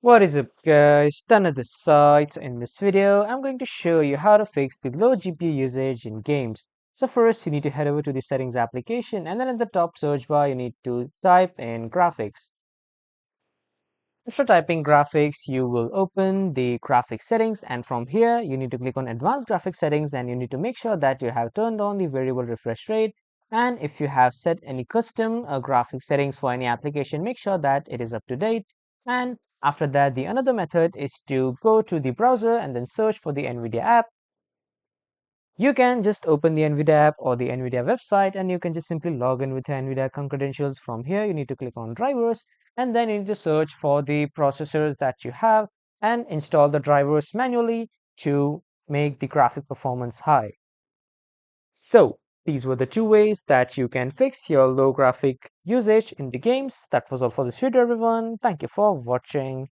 What is up guys, Tanner this side. So in this video, I'm going to show you how to fix the low GPU usage in games. So first you need to head over to the settings application and then in the top search bar you need to type in graphics. After typing graphics, you will open the graphics settings and from here you need to click on advanced graphics settings and you need to make sure that you have turned on the variable refresh rate, and if you have set any custom graphics settings for any application, make sure that it is up to date. And after that, the another method is to go to the browser and then search for the NVIDIA app. You can just open the NVIDIA app or the NVIDIA website and you can just simply log in with your NVIDIA account credentials. From here, you need to click on drivers and then you need to search for the processors that you have and install the drivers manually to make the graphic performance high. So these were the two ways that you can fix your low graphic usage in the games. That was all for this video, everyone. Thank you for watching.